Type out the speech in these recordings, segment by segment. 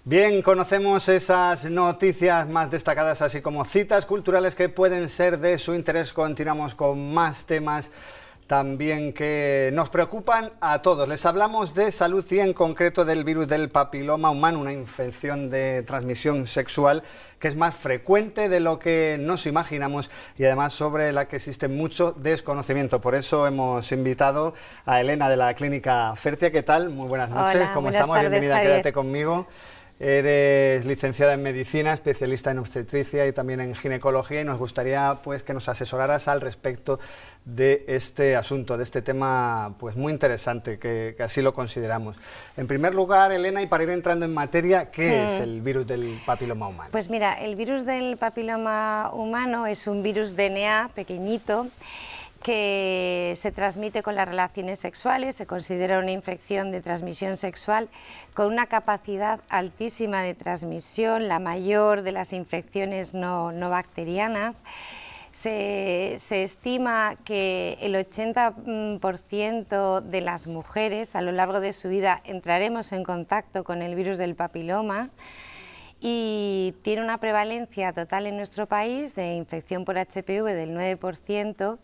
Bien, conocemos esas noticias más destacadas, así como citas culturales que pueden ser de su interés. Continuamos con más temas también que nos preocupan a todos. Les hablamos de salud y en concreto del virus del papiloma humano, una infección de transmisión sexual que es más frecuente de lo que nos imaginamos y además sobre la que existe mucho desconocimiento. Por eso hemos invitado a Elena de la Clínica Fertia. ¿Qué tal? Muy buenas noches. Hola, ¿Cómo buenas estamos? tardes, Bienvenida, Javier. quédate conmigo. Eres licenciada en Medicina, especialista en obstetricia y también en ginecología y nos gustaría pues que nos asesoraras al respecto de este asunto, de este tema pues muy interesante, que así lo consideramos. En primer lugar, Elena, y para ir entrando en materia, ¿qué es el virus del papiloma humano? Pues mira, el virus del papiloma humano es un virus DNA pequeñito que se transmite con las relaciones sexuales, se considera una infección de transmisión sexual con una capacidad altísima de transmisión, la mayor de las infecciones no bacterianas. Se estima que el 80% de las mujeres a lo largo de su vida entraremos en contacto con el virus del papiloma y tiene una prevalencia total en nuestro país de infección por HPV del 9%,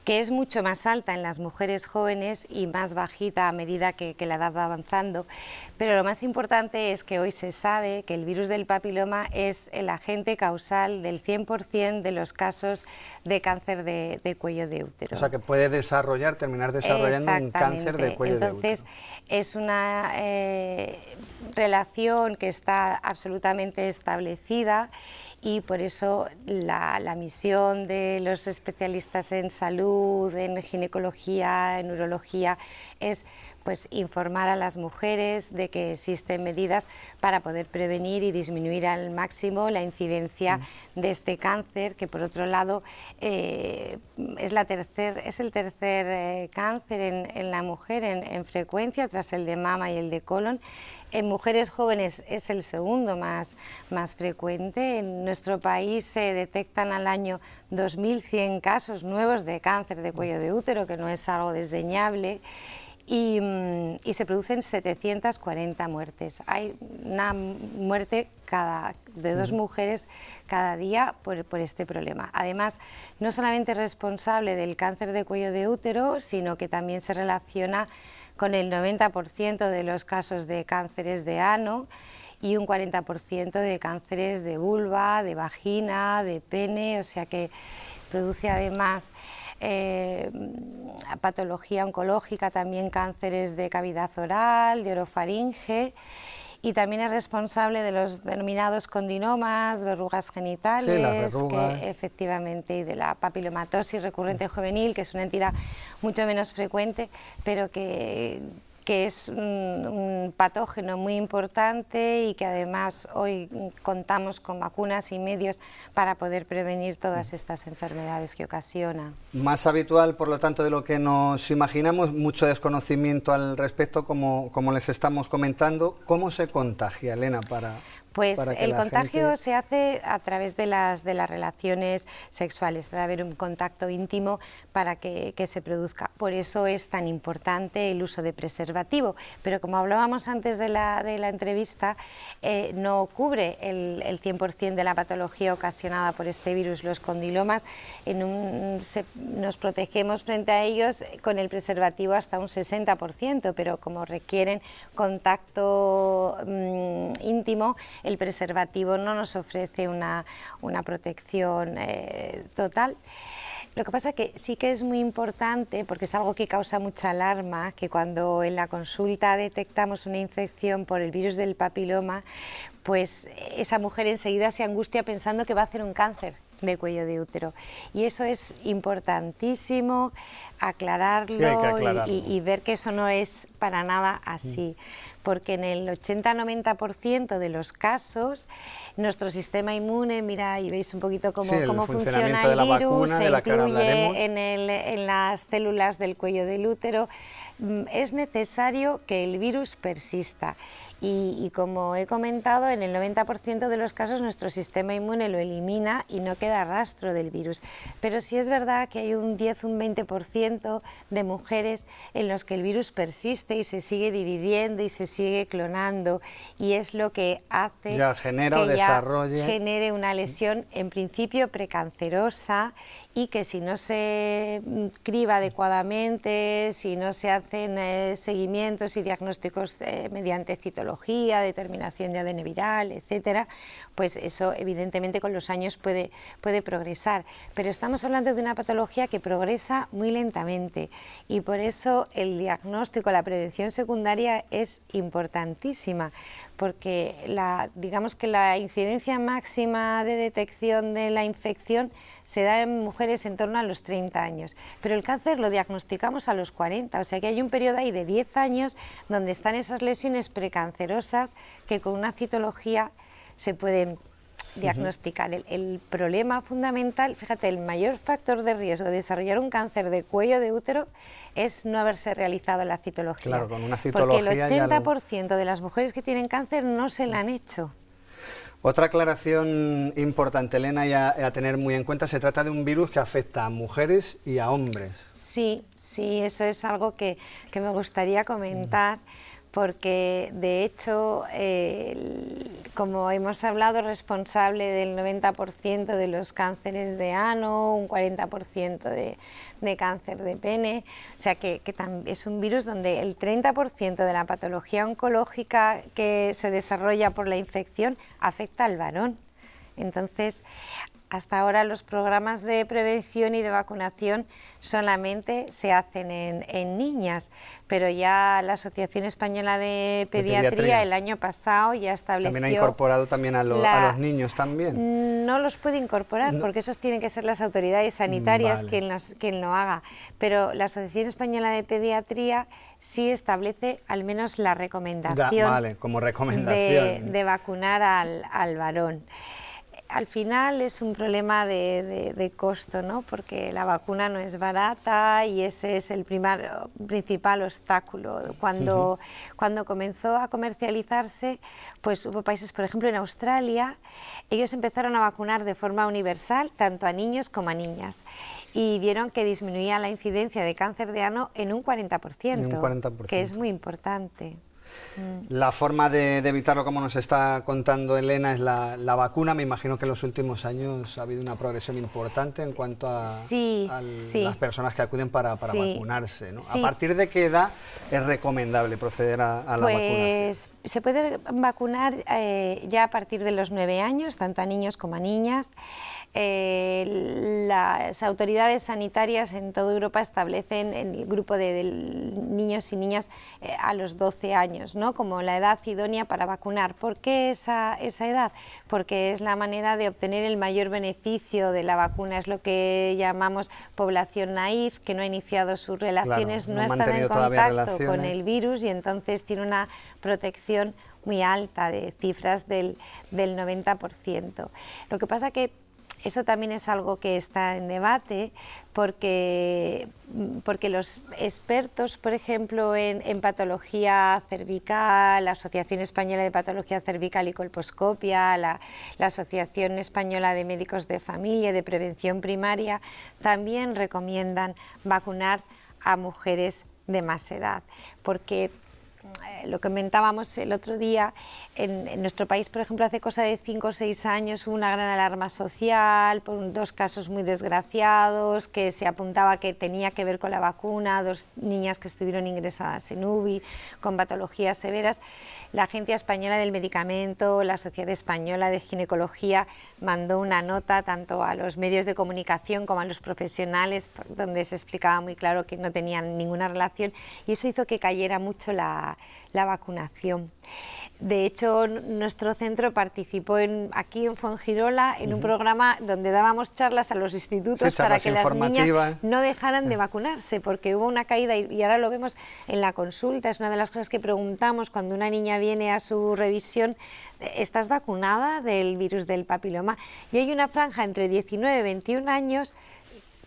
que es mucho más alta en las mujeres jóvenes y más bajita a medida que la edad va avanzando. Pero lo más importante es que hoy se sabe que el virus del papiloma es el agente causal del 100% de los casos de cáncer de cuello de útero. O sea, que puede terminar desarrollando un cáncer de cuello de útero. Entonces, es una relación que está absolutamente establecida y por eso la misión de los especialistas en salud, en ginecología, en urología, es pues informar a las mujeres de que existen medidas para poder prevenir y disminuir al máximo la incidencia de este cáncer, que por otro lado es el tercer cáncer en la mujer en frecuencia, tras el de mama y el de colon. En mujeres jóvenes es el segundo más frecuente. En nuestro país se detectan al año 2.100 casos nuevos de cáncer de cuello de útero, que no es algo desdeñable, y se producen 740 muertes. Hay una muerte de 2 mujeres cada día por este problema. Además, no solamente es responsable del cáncer de cuello de útero, sino que también se relaciona con el 90% de los casos de cánceres de ano y un 40% de cánceres de vulva, de vagina, de pene, o sea que produce además patología oncológica, también cánceres de cavidad oral, de orofaringe, y también es responsable de los denominados condinomas, verrugas genitales, sí, las verrugas. Efectivamente, y de la papilomatosis recurrente juvenil, que es una entidad mucho menos frecuente, pero que es un patógeno muy importante y que además hoy contamos con vacunas y medios para poder prevenir todas estas enfermedades que ocasiona. Más habitual, por lo tanto, de lo que nos imaginamos, mucho desconocimiento al respecto, como les estamos comentando. ¿Cómo se contagia, Elena, Pues el contagio se hace a través de las relaciones sexuales, debe haber un contacto íntimo para que se produzca. Por eso es tan importante el uso de preservativo, pero como hablábamos antes de la entrevista, no cubre el 100% de la patología ocasionada por este virus. Los condilomas nos protegemos frente a ellos con el preservativo hasta un 60%, pero como requieren contacto íntimo, el preservativo no nos ofrece una protección total. Lo que pasa que sí que es muy importante, porque es algo que causa mucha alarma, que cuando en la consulta detectamos una infección por el virus del papiloma, pues esa mujer enseguida se angustia pensando que va a hacer un cáncer de cuello de útero. Y eso es importantísimo aclararlo, sí, hay que aclararlo. Y ver que eso no es para nada así. Porque en el 80-90% de los casos nuestro sistema inmune, mira, y veis un poquito cómo funciona el virus, se incluye en las células del cuello del útero, es necesario que el virus persista y como he comentado, en el 90% de los casos nuestro sistema inmune lo elimina y no queda rastro del virus. Pero sí es verdad que hay un 10, un 20% de mujeres en los que el virus persiste y se sigue dividiendo y se sigue clonando, y es lo que hace ya genera o desarrolle, genere una lesión en principio precancerosa, y que si no se criba adecuadamente, si no se hacen seguimientos y diagnósticos mediante citología, determinación de ADN viral, etcétera, pues eso evidentemente con los años puede progresar. Pero estamos hablando de una patología que progresa muy lentamente, y por eso el diagnóstico, la prevención secundaria es importantísima, porque digamos que la incidencia máxima de detección de la infección se da en mujeres en torno a los 30 años, pero el cáncer lo diagnosticamos a los 40, o sea que hay un periodo ahí de 10 años donde están esas lesiones precancerosas que con una citología se pueden diagnosticar. El problema fundamental, fíjate, el mayor factor de riesgo de desarrollar un cáncer de cuello de útero es no haberse realizado la citología. Claro, con una citología. Porque el 80% de las mujeres que tienen cáncer no se la han hecho. Otra aclaración importante, Elena, y a tener muy en cuenta, se trata de un virus que afecta a mujeres y a hombres. Sí, eso es algo que me gustaría comentar, porque de hecho, como hemos hablado, responsable del 90% de los cánceres de ano, un 40% de cáncer de pene, o sea que es un virus donde el 30% de la patología oncológica que se desarrolla por la infección afecta al varón. Entonces, hasta ahora los programas de prevención y de vacunación solamente se hacen en niñas, pero ya la Asociación Española de Pediatría el año pasado ya estableció... También ha incorporado también a los niños también. No los puede incorporar, porque esos tienen que ser las autoridades sanitarias quien lo haga, pero la Asociación Española de Pediatría sí establece al menos la recomendación, como recomendación de vacunar al varón. Al final es un problema de costo, ¿no? Porque la vacuna no es barata y ese es el principal obstáculo. Cuando comenzó a comercializarse, pues hubo países, por ejemplo en Australia, ellos empezaron a vacunar de forma universal tanto a niños como a niñas, y vieron que disminuía la incidencia de cáncer de ano en un 40%, que es muy importante. La forma de evitarlo, como nos está contando Elena, es la vacuna. Me imagino que en los últimos años ha habido una progresión importante en cuanto a las personas que acuden para vacunarse, ¿no? Sí. ¿A partir de qué edad es recomendable proceder a la vacunación? Se puede vacunar ya a partir de los 9 años, tanto a niños como a niñas. Las autoridades sanitarias en toda Europa establecen el grupo de niños y niñas a los 12 años, ¿no? Como la edad idónea para vacunar. ¿Por qué esa edad? Porque es la manera de obtener el mayor beneficio de la vacuna, es lo que llamamos población naïf, que no ha iniciado sus relaciones, claro, no ha estado en contacto con el virus, y entonces tiene una protección muy alta, de cifras del 90%. Lo que pasa que eso también es algo que está en debate, porque los expertos, por ejemplo, en patología cervical, la Asociación Española de Patología Cervical y Colposcopia, la Asociación Española de Médicos de Familia y de Prevención Primaria, también recomiendan vacunar a mujeres de más edad, porque lo comentábamos el otro día, en nuestro país, por ejemplo, hace cosa de 5 o 6 años hubo una gran alarma social por 2 casos muy desgraciados que se apuntaba que tenía que ver con la vacuna, 2 niñas que estuvieron ingresadas en UBI con patologías severas. La Agencia Española del Medicamento, la Sociedad Española de Ginecología mandó una nota tanto a los medios de comunicación como a los profesionales, donde se explicaba muy claro que no tenían ninguna relación, y eso hizo que cayera mucho la vacunación. De hecho, nuestro centro participó aquí en Fuengirola en un programa donde dábamos charlas a los institutos para que las niñas no dejaran de vacunarse, porque hubo una caída, y ahora lo vemos en la consulta. Es una de las cosas que preguntamos cuando una niña viene a su revisión: ¿estás vacunada del virus del papiloma? Y hay una franja entre 19 y 21 años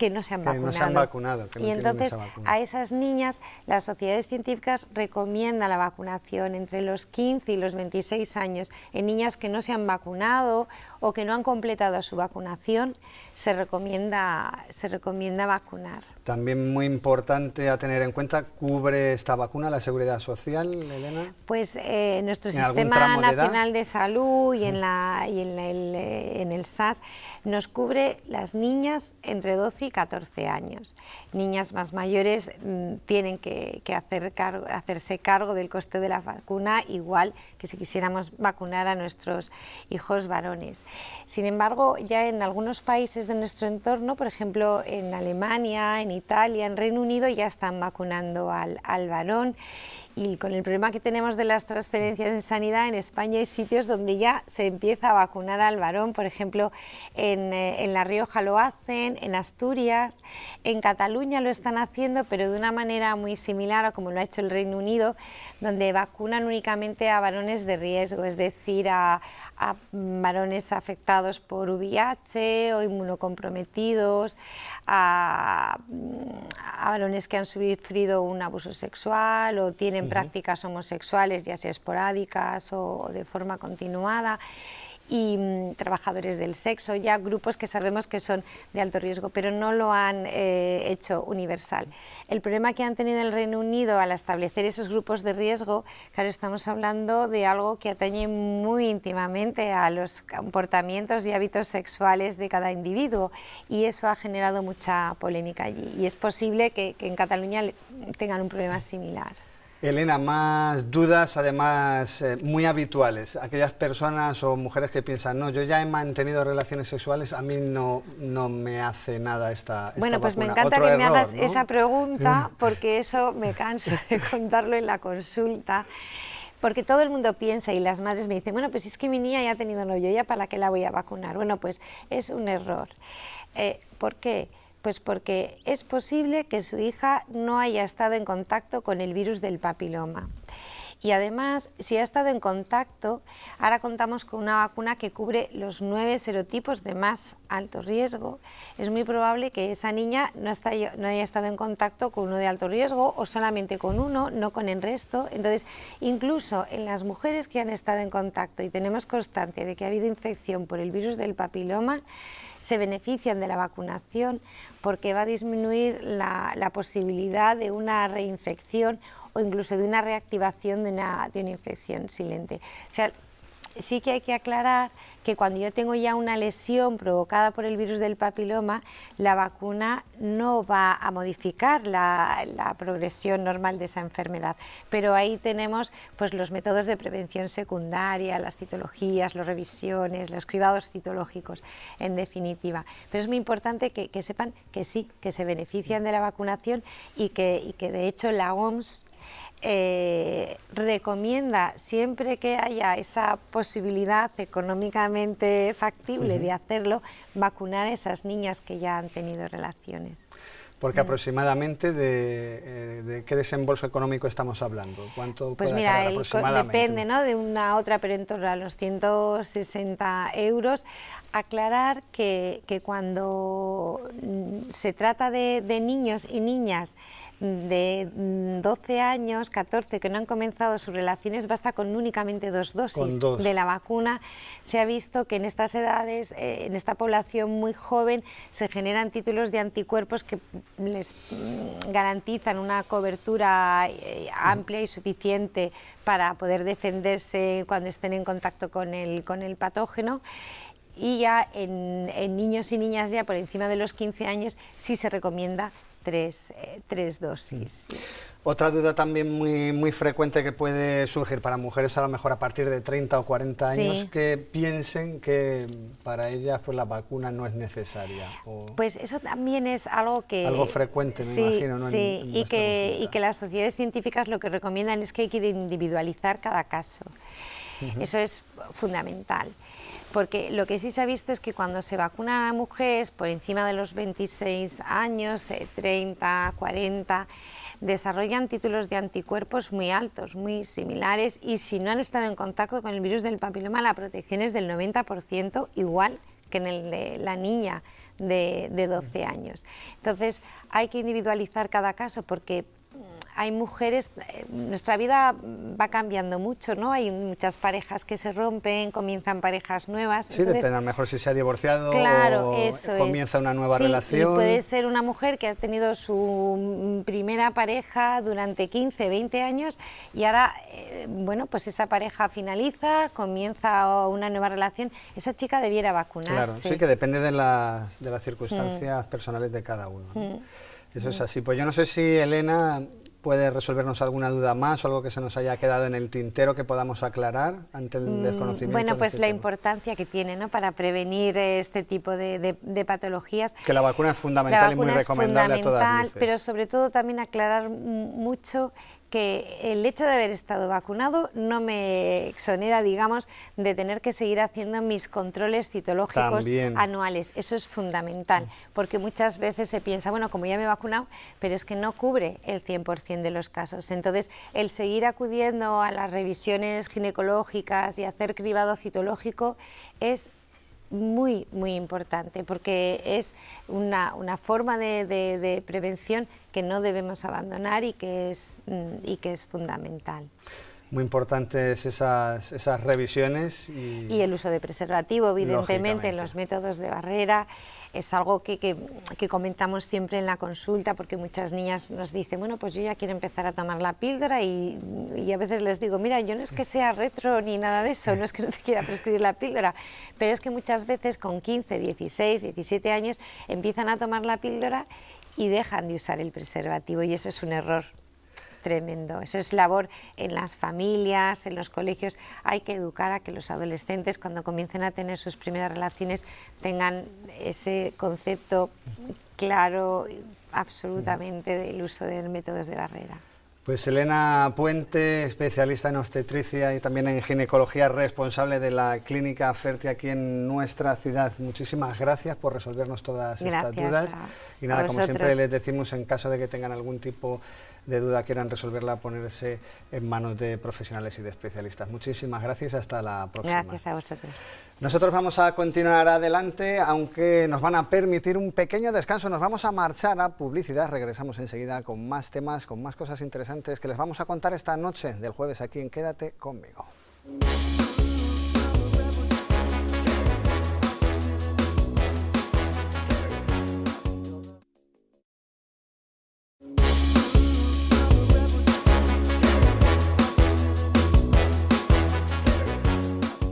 que no se han vacunado. Que no se han vacunado. Que no y entonces esa vacuna. a esas niñas las sociedades científicas recomiendan la vacunación entre los 15 y los 26 años. En niñas que no se han vacunado o que no han completado su vacunación, se recomienda vacunar. También muy importante a tener en cuenta, ¿cubre esta vacuna la Seguridad Social, Elena? Pues nuestro Sistema Nacional de Salud y en el SAS nos cubre las niñas entre 12 y 14 años. Niñas más mayores tienen que hacerse cargo del coste de la vacuna, igual que si quisiéramos vacunar a nuestros hijos varones. Sin embargo, ya en algunos países de nuestro entorno, por ejemplo en Alemania, en Italia, en Reino Unido, ya están vacunando al varón. Y con el problema que tenemos de las transferencias de sanidad, en España hay sitios donde ya se empieza a vacunar al varón, por ejemplo en La Rioja lo hacen, en Asturias, en Cataluña lo están haciendo, pero de una manera muy similar a como lo ha hecho el Reino Unido, donde vacunan únicamente a varones de riesgo, es decir, a varones afectados por VIH o inmunocomprometidos, a varones que han sufrido un abuso sexual o tienen prácticas homosexuales, ya sea esporádicas o de forma continuada, y trabajadores del sexo, ya grupos que sabemos que son de alto riesgo, pero no lo han hecho universal. El problema que han tenido el Reino Unido al establecer esos grupos de riesgo, claro, estamos hablando de algo que atañe muy íntimamente a los comportamientos y hábitos sexuales de cada individuo, y eso ha generado mucha polémica allí, y es posible que en Cataluña tengan un problema similar. Elena, más dudas, además muy habituales. Aquellas personas o mujeres que piensan, no, yo ya he mantenido relaciones sexuales, a mí no me hace nada esta Bueno, pues vacuna. me encanta Otro que error, me hagas ¿no? esa pregunta, porque eso me canso de contarlo en la consulta. Porque todo el mundo piensa y las madres me dicen, bueno, pues es que mi niña ya ha tenido novio, ¿ya para qué la voy a vacunar? Bueno, pues es un error. ¿Por qué? Pues porque es posible que su hija no haya estado en contacto con el virus del papiloma. Y además, si ha estado en contacto, ahora contamos con una vacuna que cubre los 9 serotipos de más alto riesgo. Es muy probable que esa niña no haya estado en contacto con uno de alto riesgo o solamente con uno, no con el resto. Entonces, incluso en las mujeres que han estado en contacto y tenemos constancia de que ha habido infección por el virus del papiloma, se benefician de la vacunación porque va a disminuir la posibilidad de una reinfección o incluso de una reactivación de una infección silente. O sea, sí que hay que aclarar que cuando yo tengo ya una lesión provocada por el virus del papiloma, la vacuna no va a modificar la progresión normal de esa enfermedad, pero ahí tenemos pues los métodos de prevención secundaria, las citologías, las revisiones, los cribados citológicos, en definitiva. Pero es muy importante que sepan que sí, que se benefician de la vacunación y que de hecho la OMS recomienda, siempre que haya esa posibilidad económicamente factible de hacerlo, vacunar a esas niñas que ya han tenido relaciones. Porque aproximadamente de qué desembolso económico estamos hablando, ¿cuánto pues puede mira, acarrear aproximadamente? Depende, ¿no?, de una a otra, pero en torno a los 160 euros. Aclarar que cuando se trata de niños y niñas de 12 años, 14, que no han comenzado sus relaciones, basta con únicamente 2 dosis de la vacuna. Se ha visto que en estas edades, en esta población muy joven, se generan títulos de anticuerpos que les garantizan una cobertura amplia y suficiente para poder defenderse cuando estén en contacto con el patógeno. Y ya en niños y niñas ya por encima de los 15 años sí se recomienda 3 dosis. Sí. Otra duda también muy frecuente que puede surgir para mujeres a lo mejor a partir de 30 o 40 años, que piensen que para ellas pues la vacuna no es necesaria. Pues eso también es algo que... Algo frecuente, me imagino, ¿no? Sí, y que las sociedades científicas lo que recomiendan es que hay que individualizar cada caso. Eso es fundamental. Porque lo que sí se ha visto es que cuando se vacunan a mujeres por encima de los 26 años, 30, 40, desarrollan títulos de anticuerpos muy altos, muy similares, y si no han estado en contacto con el virus del papiloma, la protección es del 90%, igual que en el de la niña de 12 años. Entonces hay que individualizar cada caso porque hay mujeres, nuestra vida va cambiando mucho, ¿no? Hay muchas parejas que se rompen, comienzan parejas nuevas. Sí, entonces, depende a lo mejor si se ha divorciado, claro, o comienza una nueva sí, relación. Y puede ser una mujer que ha tenido su primera pareja durante 15, 20 años y ahora, bueno, pues esa pareja finaliza, comienza una nueva relación. Esa chica debiera vacunarse. Claro, sí, que depende de las circunstancias personales de cada uno, ¿no? Eso es así. Pues yo no sé si Elena puede resolvernos alguna duda más o algo que se nos haya quedado en el tintero que podamos aclarar ante el desconocimiento. Bueno, pues de este la tema. Importancia que tiene, ¿no?, para prevenir este tipo de patologías. Que la vacuna es fundamental y muy recomendable a todas luces. Pero sobre todo también aclarar mucho que el hecho de haber estado vacunado no me exonera, digamos, de tener que seguir haciendo mis controles citológicos anuales. Eso es fundamental, porque muchas veces se piensa, bueno, como ya me he vacunado, pero es que no cubre el 100% de los casos. Entonces, el seguir acudiendo a las revisiones ginecológicas y hacer cribado citológico es muy, muy importante, porque es una forma de prevención que no debemos abandonar y que es fundamental. Muy importantes esas revisiones. Y el uso de preservativo, evidentemente, en los métodos de barrera. Es algo que comentamos siempre en la consulta, porque muchas niñas nos dicen, bueno, pues yo ya quiero empezar a tomar la píldora y a veces les digo, mira, yo no es que sea retro ni nada de eso, no es que no te quiera prescribir la píldora, pero es que muchas veces con 15, 16, 17 años empiezan a tomar la píldora y dejan de usar el preservativo y eso es un error tremendo. Eso es labor en las familias, en los colegios. Hay que educar a que los adolescentes, cuando comiencen a tener sus primeras relaciones, tengan ese concepto claro absolutamente del uso de métodos de barrera. Pues Elena Puente, especialista en obstetricia y también en ginecología, responsable de la Clínica Ferti aquí en nuestra ciudad. Muchísimas gracias por resolvernos todas estas dudas. Y nada, como siempre les decimos, en caso de que tengan algún tipo de duda, quieran resolverla, ponerse en manos de profesionales y de especialistas. Muchísimas gracias, hasta la próxima. Gracias a vosotros. Nosotros vamos a continuar adelante, aunque nos van a permitir un pequeño descanso. Nos vamos a marchar a publicidad, regresamos enseguida con más temas, con más cosas interesantes que les vamos a contar esta noche del jueves aquí en Quédate Conmigo.